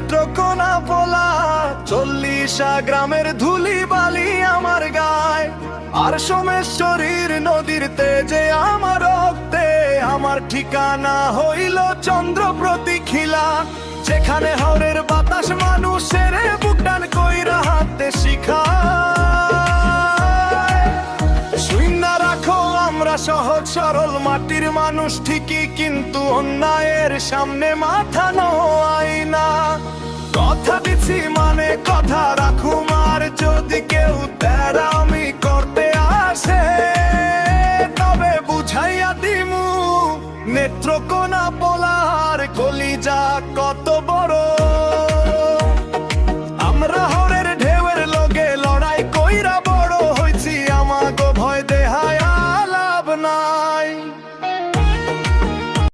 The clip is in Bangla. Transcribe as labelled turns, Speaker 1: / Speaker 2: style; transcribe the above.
Speaker 1: নেত্রকোনা পোলা 40 গ্রামের ধুলি বালি আমার গায়, আর সোমেশ্বরীর নদীর তেজে আমার রক্তে। আমার ঠিকানা হইল চন্দ্র প্রতীক্ষিলা, যেখানে হরের বাতাস মানুষের বুকটান কইরা হাতে শিখায়। শুইনা রাখো আমরা সহজ সরল মাটির মানুষ ঠিকই, কিন্তু অন্যায়ের সামনে মাথা নোয়াই না। কথা দিচ্ছি মানে কথা রাখুম, আর যদি কেউ তেরামি করতে আসে তবে বুঝাইয়া দিমু নেত্রকোনা পোলার কলিজা কত বড়।